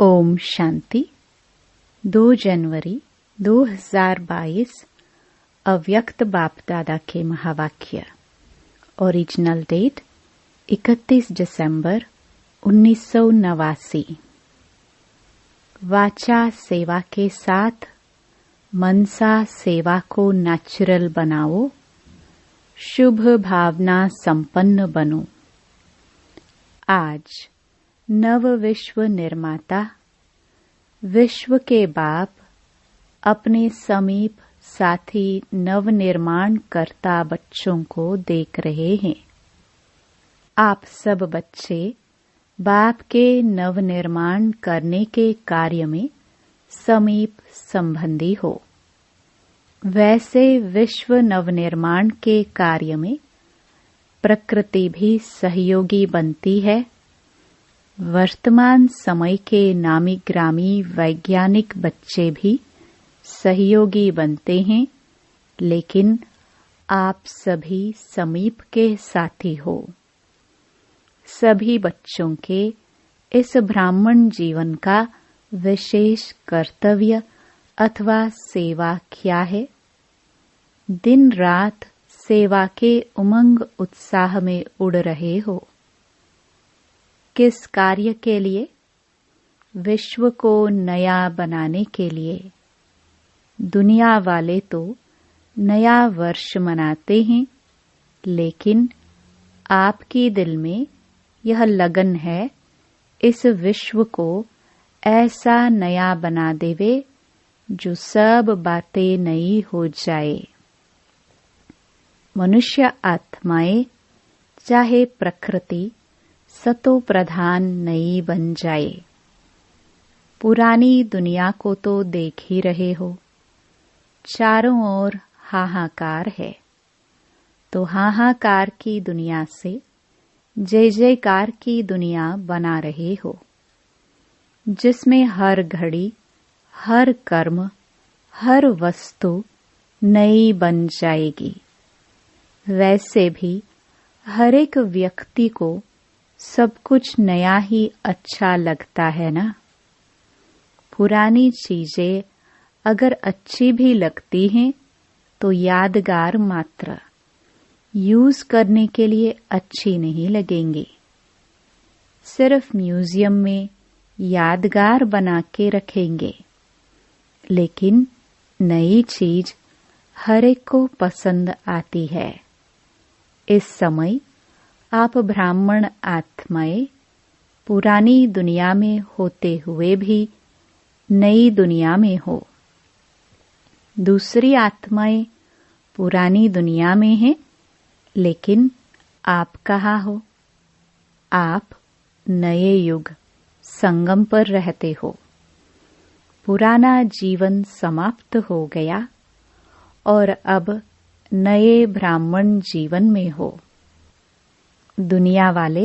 ओम शांति। 2 जनवरी 2022 अव्यक्त बाप दादा के महावाक्य। ओरिजिनल डेट 31 दिसंबर 1989। वाचा सेवा के साथ मनसा सेवा को नेचुरल बनाओ, शुभ भावना संपन्न बनो। आज नव विश्व निर्माता, विश्व के बाप अपने समीप साथी नव निर्माण करता बच्चों को देख रहे हैं। आप सब बच्चे बाप के नव निर्माण करने के कार्य में समीप संबंधी हो। वैसे विश्व नवनिर्माण के कार्य में प्रकृति भी सहयोगी बनती है। वर्तमान समय के नामी ग्रामी वैज्ञानिक बच्चे भी सहयोगी बनते हैं, लेकिन आप सभी समीप के साथी हो। सभी बच्चों के इस ब्राह्मण जीवन का विशेष कर्तव्य अथवा सेवा क्या है? दिन रात सेवा के उमंग उत्साह में उड़ रहे हो। किस कार्य के लिए? विश्व को नया बनाने के लिए। दुनिया वाले तो नया वर्ष मनाते हैं, लेकिन आपकी दिल में यह लगन है इस विश्व को ऐसा नया बना देवे जो सब बातें नई हो जाए। मनुष्य आत्माएं चाहे प्रकृति सतो प्रधान नई बन जाए। पुरानी दुनिया को तो देख ही रहे हो, चारों ओर हाहाकार है। तो हाहाकार की दुनिया से जय जयकार की दुनिया बना रहे हो, जिसमें हर घड़ी, हर कर्म, हर वस्तु नई बन जाएगी। वैसे भी हर एक व्यक्ति को सब कुछ नया ही अच्छा लगता है ना। पुरानी चीजें अगर अच्छी भी लगती हैं तो यादगार मात्र, यूज करने के लिए अच्छी नहीं लगेंगी। सिर्फ म्यूजियम में यादगार बना के रखेंगे, लेकिन नई चीज हर एक को पसंद आती है। इस समय आप ब्राह्मण आत्माएं पुरानी दुनिया में होते हुए भी नई दुनिया में हो। दूसरी आत्माएं पुरानी दुनिया में हैं, लेकिन आप कहाँ हो? आप नए युग संगम पर रहते हो। पुराना जीवन समाप्त हो गया और अब नए ब्राह्मण जीवन में हो। दुनिया वाले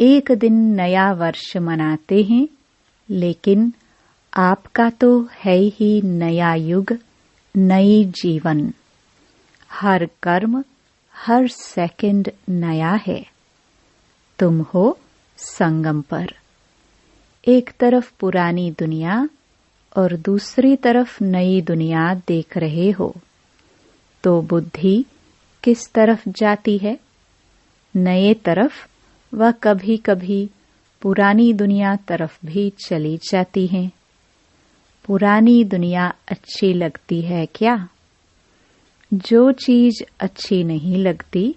एक दिन नया वर्ष मनाते हैं, लेकिन आपका तो है ही नया युग, नई जीवन। हर कर्म, हर सेकंड नया है। तुम हो संगम पर। एक तरफ पुरानी दुनिया और दूसरी तरफ नई दुनिया देख रहे हो, तो बुद्धि किस तरफ जाती है? नए तरफ, व कभी कभी पुरानी दुनिया तरफ भी चली जाती है। पुरानी दुनिया अच्छी लगती है क्या? जो चीज अच्छी नहीं लगती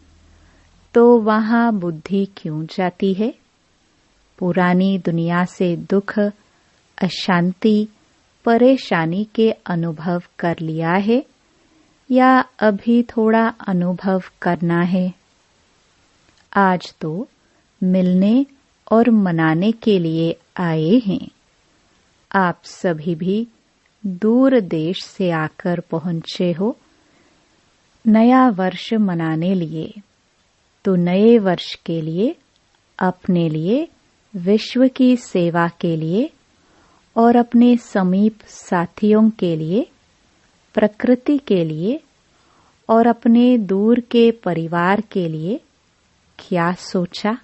तो वहां बुद्धि क्यों जाती है? पुरानी दुनिया से दुख, अशांति, परेशानी के अनुभव कर लिया है या अभी थोड़ा अनुभव करना है? आज तो मिलने और मनाने के लिए आए हैं। आप सभी भी दूर देश से आकर पहुंचे हो नया वर्ष मनाने लिए। तो नए वर्ष के लिए, अपने लिए, विश्व की सेवा के लिए और अपने समीप साथियों के लिए, प्रकृति के लिए और अपने दूर के परिवार के लिए क्या सोचा?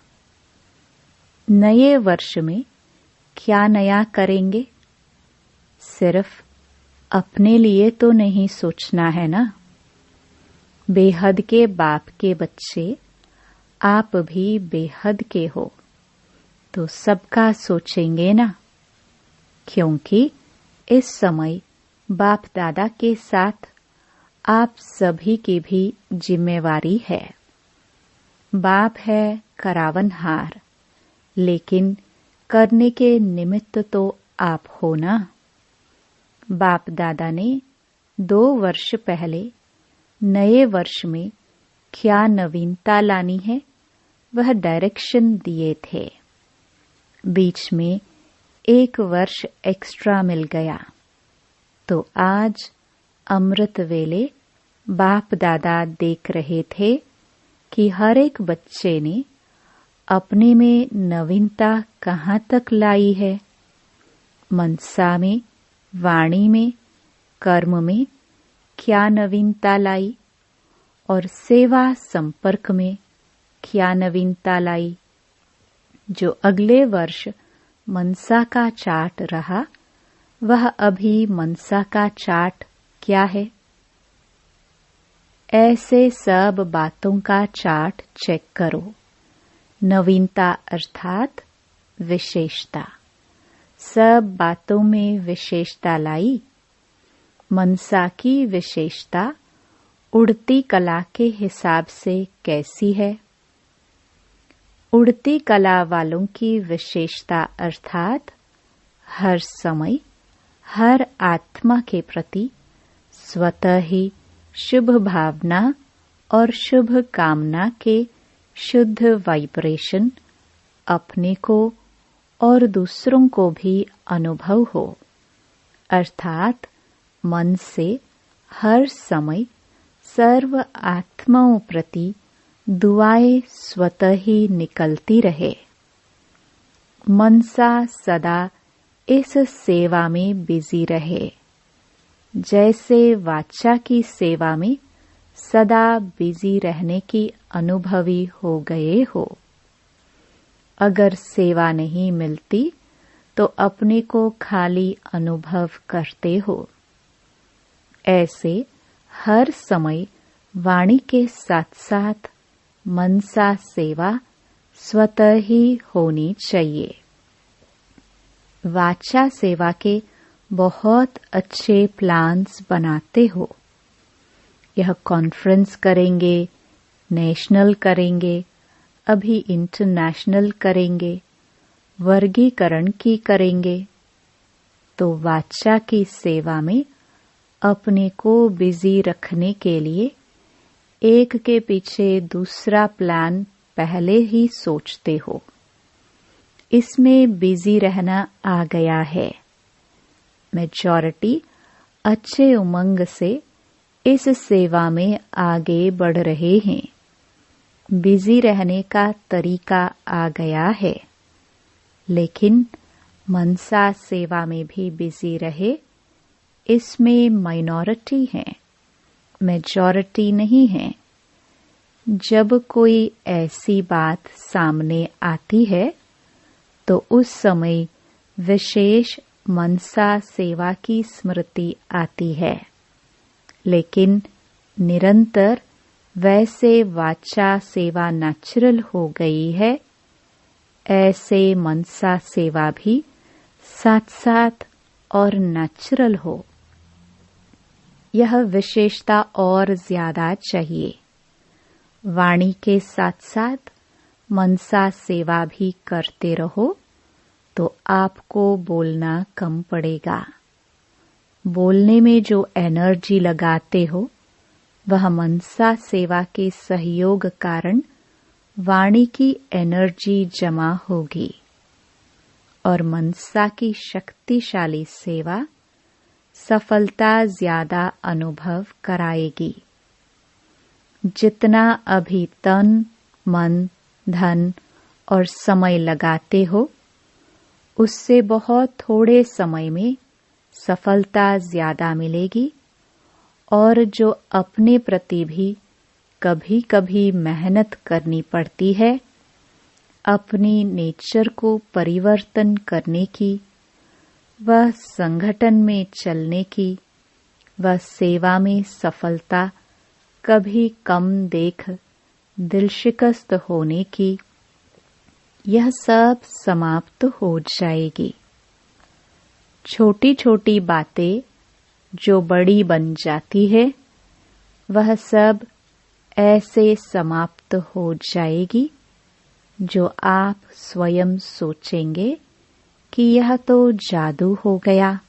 नए वर्ष में क्या नया करेंगे? सिर्फ अपने लिए तो नहीं सोचना है ना। बेहद के बाप के बच्चे आप भी बेहद के हो, तो सबका सोचेंगे ना, क्योंकि इस समय बाप दादा के साथ आप सभी की भी जिम्मेवारी है। बाप है करावनहार, लेकिन करने के निमित्त तो आप हो ना। बाप दादा ने 2 वर्ष पहले नए वर्ष में क्या नवीनता लानी है वह डायरेक्शन दिए थे। बीच में 1 वर्ष एक्स्ट्रा मिल गया, तो आज अमृत वेले बाप दादा देख रहे थे कि हर एक बच्चे ने अपने में नवीनता कहाँ तक लाई है। मनसा में, वाणी में, कर्म में क्या नवीनता लाई और सेवा संपर्क में क्या नवीनता लाई। जो अगले वर्ष मनसा का चार्ट रहा, वह अभी मनसा का चार्ट क्या है? ऐसे सब बातों का चार्ट चेक करो। नवीनता अर्थात विशेषता। सब बातों में विशेषता लाई। मनसा की विशेषता उड़ती कला के हिसाब से कैसी है? उड़ती कला वालों की विशेषता अर्थात हर समय हर आत्मा के प्रति स्वतः ही शुभ भावना और शुभ कामना के शुद्ध वाइब्रेशन अपने को और दूसरों को भी अनुभव हो, अर्थात मन से हर समय सर्व आत्माओं प्रति दुआएं स्वतः ही निकलती रहे। मनसा सदा इस सेवा में बिजी रहे, जैसे वाचा की सेवा में सदा बिजी रहने की अनुभवी हो गए हो। अगर सेवा नहीं मिलती तो अपने को खाली अनुभव करते हो। ऐसे हर समय वाणी के साथ साथ मनसा सेवा स्वतः ही होनी चाहिए। वाचा सेवा के बहुत अच्छे प्लान्स बनाते हो। यह कॉन्फ्रेंस करेंगे, नेशनल करेंगे, अभी इंटरनेशनल करेंगे, वर्गीकरण की करेंगे। तो वाचा की सेवा में अपने को बिजी रखने के लिए एक के पीछे दूसरा प्लान पहले ही सोचते हो। इसमें बिजी रहना आ गया है। मेजॉरिटी अच्छे उमंग से इस सेवा में आगे बढ़ रहे हैं। बिजी रहने का तरीका आ गया है, लेकिन मनसा सेवा में भी बिजी रहे, इसमें माइनॉरिटी है, मेजॉरिटी नहीं है। जब कोई ऐसी बात सामने आती है तो उस समय विशेष मनसा सेवा की स्मृति आती है, लेकिन निरंतर वैसे वाचा सेवा नेचुरल हो गई है, ऐसे मनसा सेवा भी साथ साथ और नेचुरल हो। यह विशेषता और ज्यादा चाहिए। वाणी के साथ साथ मनसा सेवा भी करते रहो तो आपको बोलना कम पड़ेगा। बोलने में जो एनर्जी लगाते हो वह मनसा सेवा के सहयोग कारण वाणी की एनर्जी जमा होगी और मनसा की शक्तिशाली सेवा सफलता ज्यादा अनुभव कराएगी। जितना अभी तन, मन, धन और समय लगाते हो, उससे बहुत थोड़े समय में सफलता ज्यादा मिलेगी और जो अपने प्रति भी कभी कभी मेहनत करनी पड़ती है, अपनी नेचर को परिवर्तन करने की, वह संगठन में चलने की, वह सेवा में सफलता कभी कम देख दिल शिकस्त होने की, यह सब समाप्त हो जाएगी। छोटी छोटी बातें जो बड़ी बन जाती है, वह सब ऐसे समाप्त हो जाएगी जो आप स्वयं सोचेंगे कि यह तो जादू हो गया।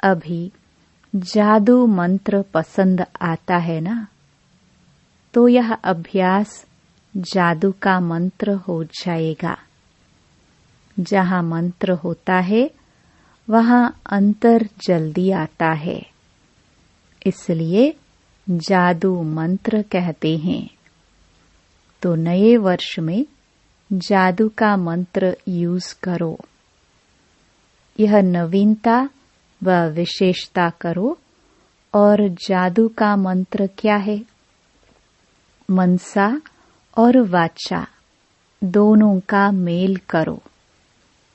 अभी जादू मंत्र पसंद आता है ना, तो यह अभ्यास जादू का मंत्र हो जाएगा। जहाँ मंत्र होता है वहाँ अंतर जल्दी आता है, इसलिए जादू मंत्र कहते हैं। तो नए वर्ष में जादू का मंत्र यूज करो। यह नवीनता व विशेषता करो। और जादू का मंत्र क्या है? मनसा और वाचा दोनों का मेल करो,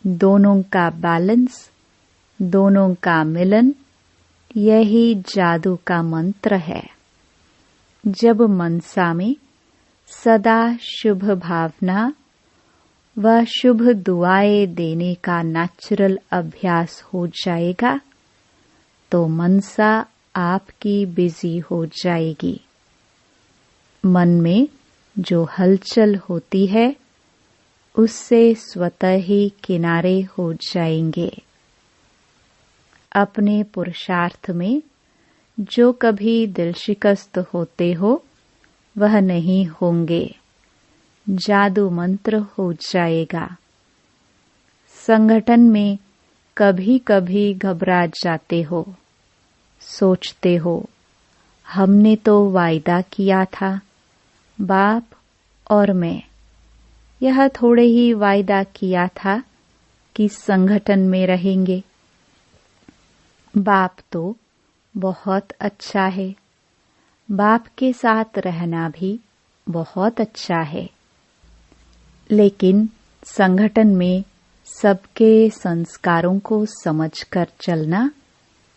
दोनों का बैलेंस, दोनों का मिलन, यही जादू का मंत्र है। जब मनसा में सदा शुभ भावना व शुभ दुआएं देने का नेचुरल अभ्यास हो जाएगा, तो मनसा आपकी बिजी हो जाएगी। मन में जो हलचल होती है, उससे स्वतः ही किनारे हो जाएंगे। अपने पुरुषार्थ में जो कभी दिल शिकस्त होते हो, वह नहीं होंगे। जादू मंत्र हो जाएगा। संगठन में कभी कभी घबरा जाते हो, सोचते हो हमने तो वायदा किया था, बाप और मैं, यह थोड़े ही वायदा किया था कि संगठन में रहेंगे। बाप तो बहुत अच्छा है, बाप के साथ रहना भी बहुत अच्छा है, लेकिन संगठन में सबके संस्कारों को समझकर चलना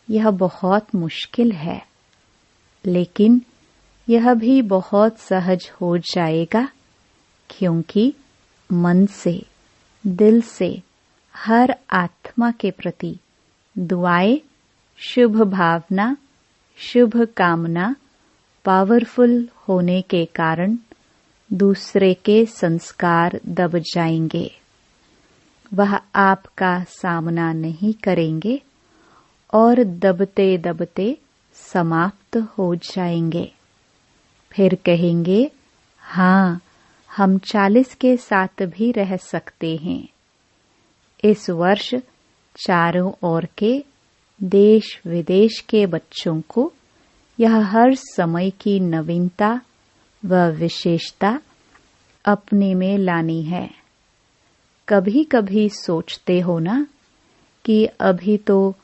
यह बहुत मुश्किल है। लेकिन यह भी बहुत सहज हो जाएगा, क्योंकि मन से, दिल से हर आत्मा के प्रति दुआएं, शुभ भावना, शुभ कामना पावरफुल होने के कारण दूसरे के संस्कार दब जाएंगे। वह आपका सामना नहीं करेंगे और दबते दबते समाप्त हो जाएंगे। फिर कहेंगे, हाँ, हम 40 के साथ भी रह सकते हैं। इस वर्ष चारों ओर के देश विदेश के बच्चों को यह हर समय की नवीनता व विशेषता अपने में लानी है। कभी कभी सोचते हो ना कि अभी तो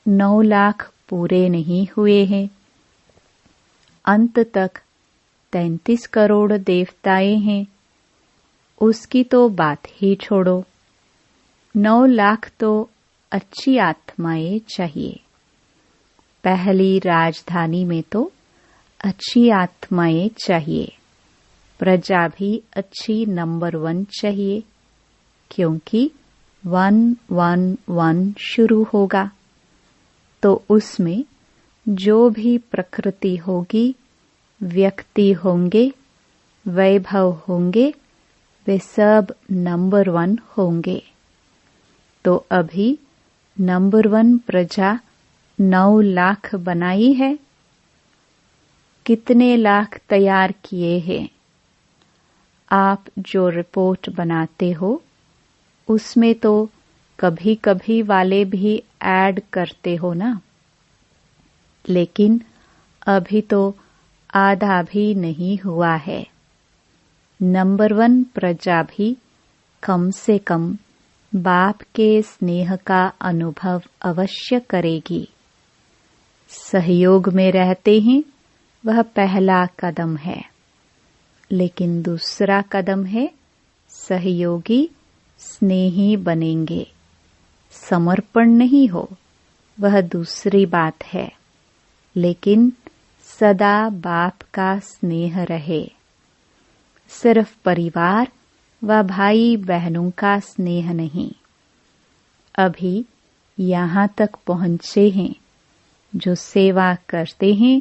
9 लाख पूरे नहीं हुए हैं, अंत तक 33 करोड़ देवताएं हैं। उसकी तो बात ही छोड़ो, 9 लाख तो अच्छी आत्माएं चाहिए। पहली राजधानी में तो अच्छी आत्माएं चाहिए, प्रजा भी अच्छी नंबर 1 चाहिए, क्योंकि 111 शुरू होगा। तो उसमें जो भी प्रकृति होगी, व्यक्ति होंगे, वैभव होंगे, वे सब नंबर 1 होंगे। तो अभी नंबर 1 प्रजा 9 लाख बनाई है। कितने लाख तैयार किए हैं? आप जो रिपोर्ट बनाते हो, उसमें तो कभी कभी वाले भी ऐड करते हो ना, लेकिन अभी तो आधा भी नहीं हुआ है। नंबर 1 प्रजा भी कम से कम बाप के स्नेह का अनुभव अवश्य करेगी। सहयोग में रहते हैं, वह पहला कदम है, लेकिन दूसरा कदम है सहयोगी स्नेही बनेंगे। समर्पण नहीं हो, वह दूसरी बात है, लेकिन सदा बाप का स्नेह रहे। सिर्फ परिवार व भाई बहनों का स्नेह नहीं। अभी यहाँ तक पहुँचे हैं, जो सेवा करते हैं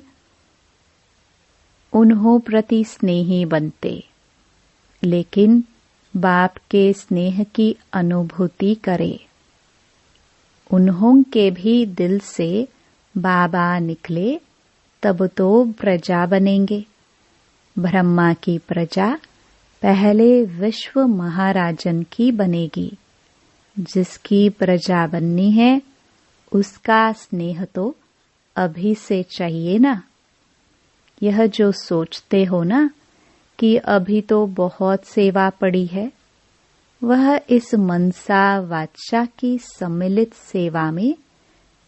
उन्हों प्रति स्नेही बनते, लेकिन बाप के स्नेह की अनुभूति करे। उन्हों के भी दिल से बाबा निकले तब तो प्रजा बनेंगे। ब्रह्मा की प्रजा पहले विश्व महाराजन की बनेगी। जिसकी प्रजा बननी है उसका स्नेह तो अभी से चाहिए ना। यह जो सोचते हो ना कि अभी तो बहुत सेवा पड़ी है, वह इस मनसा वाचा की सम्मिलित सेवा में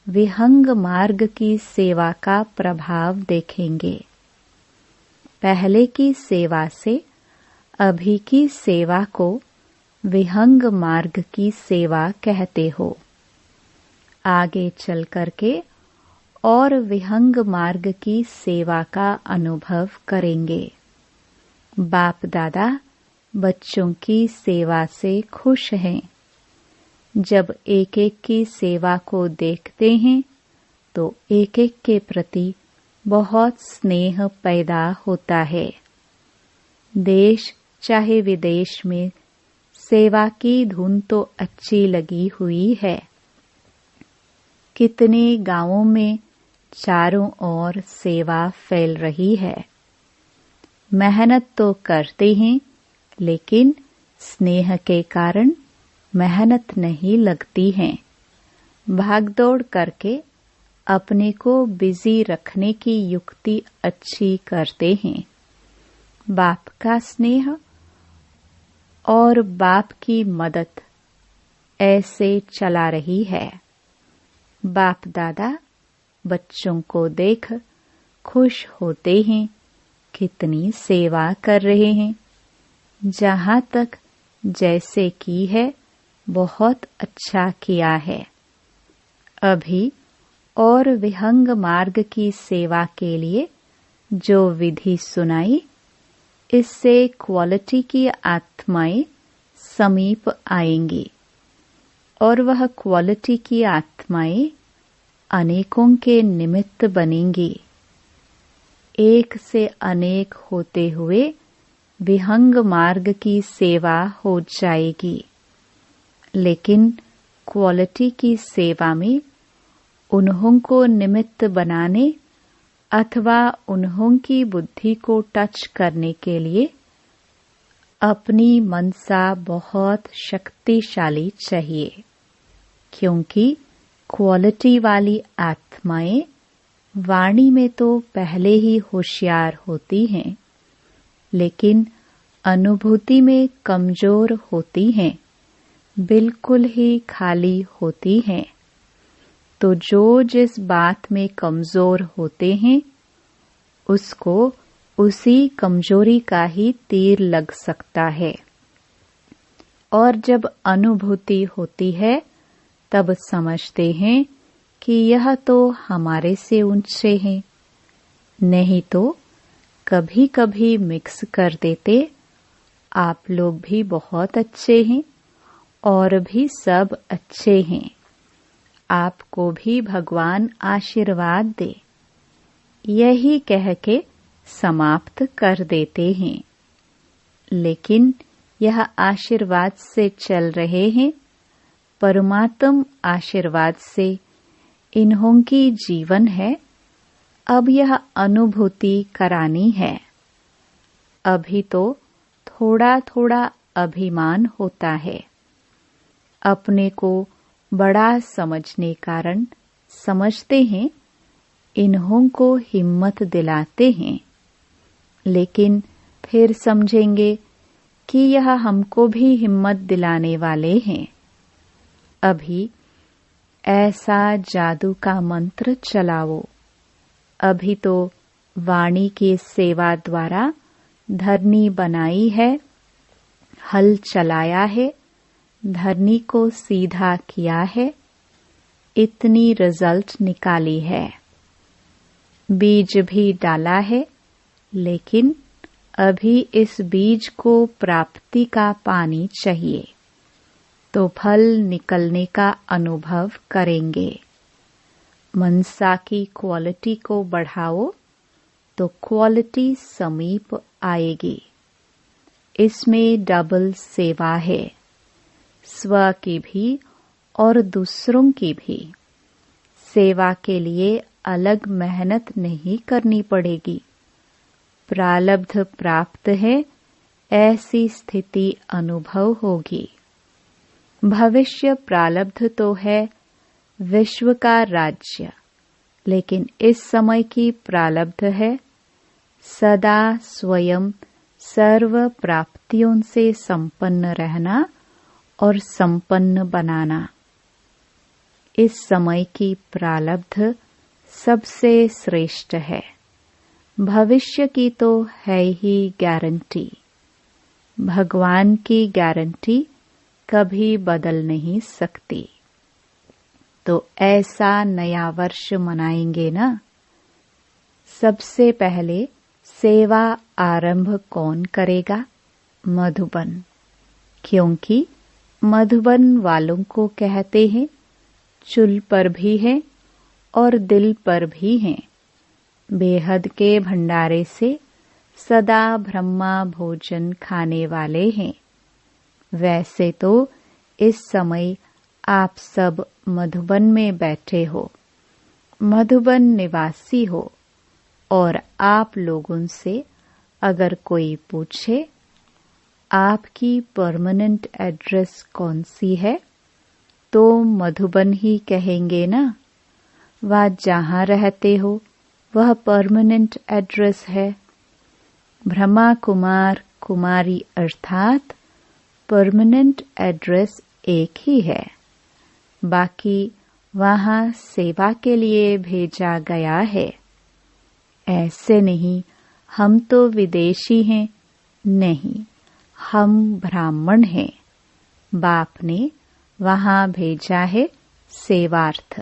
विहंग मार्ग की सेवा का प्रभाव देखेंगे। पहले की सेवा से अभी की सेवा को विहंग मार्ग की सेवा कहते हो। आगे चल करके और विहंग मार्ग की सेवा का अनुभव करेंगे। बाप दादा बच्चों की सेवा से खुश हैं। जब एक एक की सेवा को देखते हैं तो एक एक के प्रति बहुत स्नेह पैदा होता है। देश चाहे विदेश में सेवा की धुन तो अच्छी लगी हुई है। कितने गांवों में चारों ओर सेवा फैल रही है। मेहनत तो करते हैं, लेकिन स्नेह के कारण मेहनत नहीं लगती है। भागदौड़ करके अपने को बिजी रखने की युक्ति अच्छी करते हैं। बाप का स्नेह और बाप की मदद ऐसे चला रही है। बाप दादा बच्चों को देख खुश होते हैं। कितनी सेवा कर रहे हैं। जहाँ तक जैसे की है बहुत अच्छा किया है। अभी और विहंग मार्ग की सेवा के लिए जो विधि सुनाई, इससे क्वालिटी की आत्माएं समीप आएंगी और वह क्वालिटी की आत्माएं अनेकों के निमित्त बनेंगी। एक से अनेक होते हुए विहंग मार्ग की सेवा हो जाएगी। लेकिन क्वालिटी की सेवा में उन्हों को निमित्त बनाने अथवा उन्हों की बुद्धि को टच करने के लिए अपनी मनसा बहुत शक्तिशाली चाहिए, क्योंकि क्वालिटी वाली आत्माएं वाणी में तो पहले ही होशियार होती हैं, लेकिन अनुभूति में कमजोर होती हैं, बिल्कुल ही खाली होती हैं। तो जो जिस बात में कमजोर होते हैं उसको उसी कमजोरी का ही तीर लग सकता है। और जब अनुभूति होती है तब समझते हैं कि यह तो हमारे से ऊंचे हैं। नहीं तो कभी कभी मिक्स कर देते, आप लोग भी बहुत अच्छे हैं और भी सब अच्छे हैं, आपको भी भगवान आशीर्वाद दे, यही कह के समाप्त कर देते हैं। लेकिन यह आशीर्वाद से चल रहे हैं, परमात्म आशीर्वाद से इन्हों की जीवन है। अब यह अनुभूति करानी है। अभी तो थोड़ा थोड़ा अभिमान होता है। अपने को बड़ा समझने कारण समझते हैं, इन्हों को हिम्मत दिलाते हैं, लेकिन फिर समझेंगे कि यह हमको भी हिम्मत दिलाने वाले हैं। अभी ऐसा जादू का मंत्र चलाओ। अभी तो वाणी की सेवा द्वारा धरनी बनाई है, हल चलाया है, धरनी को सीधा किया है, इतनी रिजल्ट निकाली है। बीज भी डाला है, लेकिन अभी इस बीज को प्राप्ति का पानी चाहिए, तो फल निकलने का अनुभव करेंगे। मनसा की क्वालिटी को बढ़ाओ तो क्वालिटी समीप आएगी। इसमें डबल सेवा है, स्व की भी और दूसरों की भी। सेवा के लिए अलग मेहनत नहीं करनी पड़ेगी। प्रारब्ध प्राप्त है, ऐसी स्थिति अनुभव होगी। भविष्य प्रारब्ध तो है विश्व का राज्य, लेकिन इस समय की प्रारब्ध है सदा स्वयं सर्व प्राप्तियों से संपन्न रहना और संपन्न बनाना। इस समय की प्रारब्ध सबसे श्रेष्ठ है। भविष्य की तो है ही गारंटी। भगवान की गारंटी कभी बदल नहीं सकती। तो ऐसा नया वर्ष मनाएंगे ना। सबसे पहले सेवा आरंभ कौन करेगा? मधुबन। क्योंकि मधुबन वालों को कहते हैं चुल पर भी है और दिल पर भी है। बेहद के भंडारे से सदा ब्रह्मा भोजन खाने वाले हैं। वैसे तो इस समय आप सब मधुबन में बैठे हो, मधुबन निवासी हो, और आप लोगों से अगर कोई पूछे आपकी परमानेंट एड्रेस कौन सी है, तो मधुबन ही कहेंगे ना। वह जहाँ रहते हो वह परमानेंट एड्रेस है। ब्रह्मा कुमार कुमारी अर्थात परमानेंट एड्रेस एक ही है। बाकी वहाँ सेवा के लिए भेजा गया है। ऐसे नहीं हम तो विदेशी हैं, नहीं, हम ब्राह्मण हैं। बाप ने वहाँ भेजा है सेवार्थ।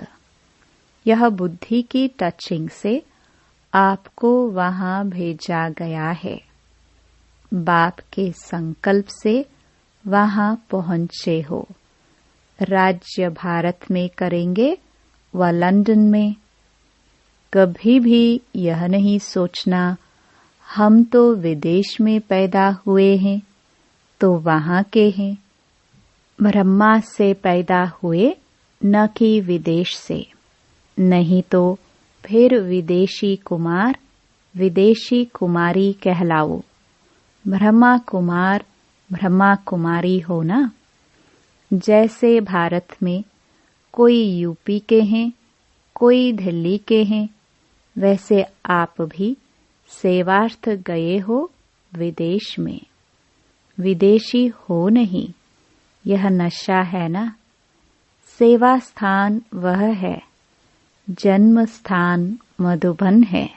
यह बुद्धि की टचिंग से आपको वहाँ भेजा गया है। बाप के संकल्प से वहाँ पहुँचे हो। राज्य भारत में करेंगे व लंदन में। कभी भी यह नहीं सोचना हम तो विदेश में पैदा हुए हैं तो वहाँ के हैं। ब्रह्मा से पैदा हुए, न कि विदेश से। नहीं तो फिर विदेशी कुमार विदेशी कुमारी कहलाओ। ब्रह्मा कुमार ब्रह्मा कुमारी हो ना। जैसे भारत में कोई यूपी के हैं, कोई दिल्ली के हैं, वैसे आप भी सेवार्थ गए हो विदेश में। विदेशी हो नहीं, यह नशा है ना। सेवा स्थान वह है, जन्म स्थान मधुबन है।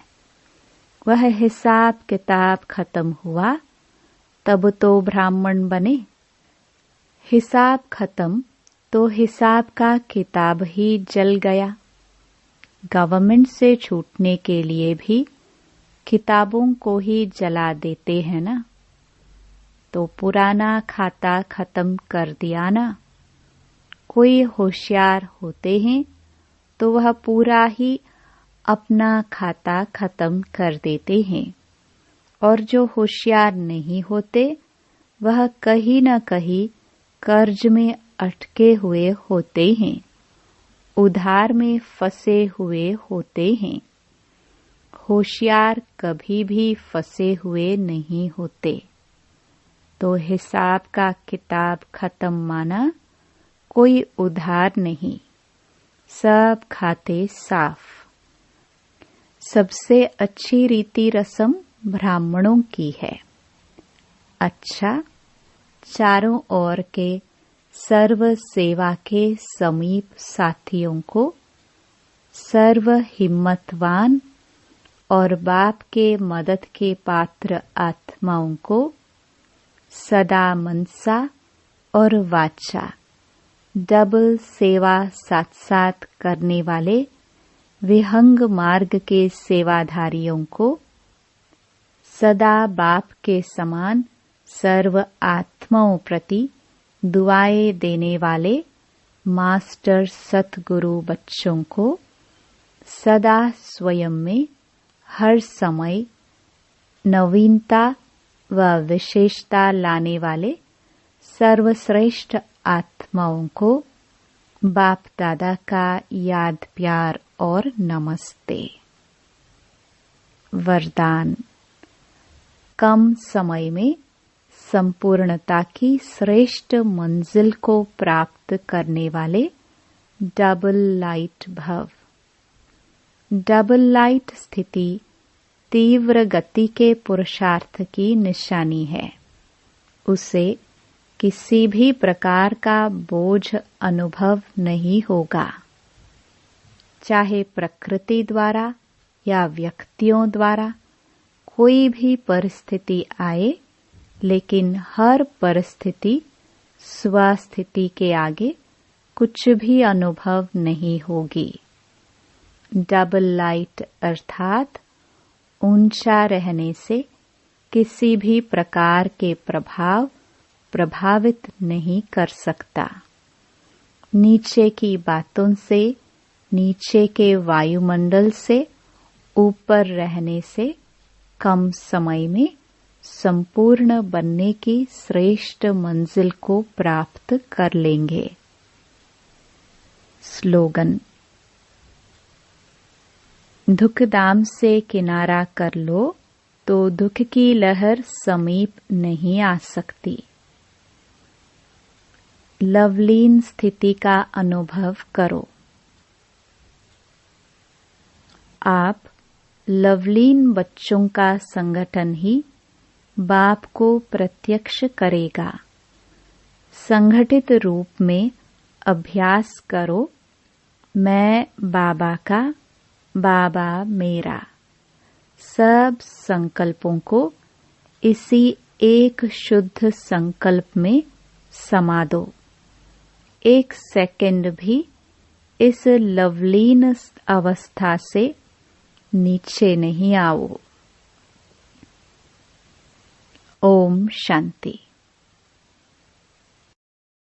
वह हिसाब किताब खत्म हुआ तब तो ब्राह्मण बने। हिसाब खत्म तो हिसाब का किताब ही जल गया। गवर्नमेंट से छूटने के लिए भी किताबों को ही जला देते हैं ना। तो पुराना खाता खत्म कर दिया ना। कोई होशियार होते हैं तो वह पूरा ही अपना खाता खत्म कर देते हैं, और जो होशियार नहीं होते वह कहीं न कहीं कर्ज में अटके हुए होते हैं, उधार में फंसे हुए होते हैं। होशियार कभी भी फंसे हुए नहीं होते। तो हिसाब का किताब खत्म माना, कोई उधार नहीं, सब खाते साफ। सबसे अच्छी रीति रस्म ब्राह्मणों की है। अच्छा, चारों ओर के सर्व सेवा के समीप साथियों को, सर्व हिम्मतवान और बाप के मदद के पात्र आत्माओं को सदा मनसा और वाचा डबल सेवा साथ साथ करने वाले विहंग मार्ग के सेवाधारियों को सदा बाप के समान सर्व आत्माओं प्रति दुआएं देने वाले मास्टर सतगुरु बच्चों को सदा स्वयं में हर समय नवीनता व विशेषता लाने वाले सर्वश्रेष्ठ आत्माओं को बाप दादा का याद प्यार और नमस्ते। वरदान। कम समय में संपूर्णता की श्रेष्ठ मंजिल को प्राप्त करने वाले डबल लाइट भव। डबल लाइट स्थिति तीव्र गति के पुरुषार्थ की निशानी है। उसे किसी भी प्रकार का बोझ अनुभव नहीं होगा, चाहे प्रकृति द्वारा या व्यक्तियों द्वारा कोई भी परिस्थिति आए, लेकिन हर परिस्थिति स्वस्थिति के आगे कुछ भी अनुभव नहीं होगी। डबल लाइट अर्थात ऊंचा रहने से किसी भी प्रकार के प्रभाव प्रभावित नहीं कर सकता। नीचे की बातों से, नीचे के वायुमंडल से ऊपर रहने से कम समय में संपूर्ण बनने की श्रेष्ठ मंजिल को प्राप्त कर लेंगे। स्लोगन। दुख दाम से किनारा कर लो तो दुख की लहर समीप नहीं आ सकती। लवलीन स्थिति का अनुभव करो। आप लवलीन बच्चों का संगठन ही बाप को प्रत्यक्ष करेगा। संगठित रूप में अभ्यास करो, मैं बाबा का, बाबा मेरा। सब संकल्पों को इसी एक शुद्ध संकल्प में समा दो। एक सेकंड भी इस लवलीन अवस्था से नीचे नहीं आओ। ओम शांति।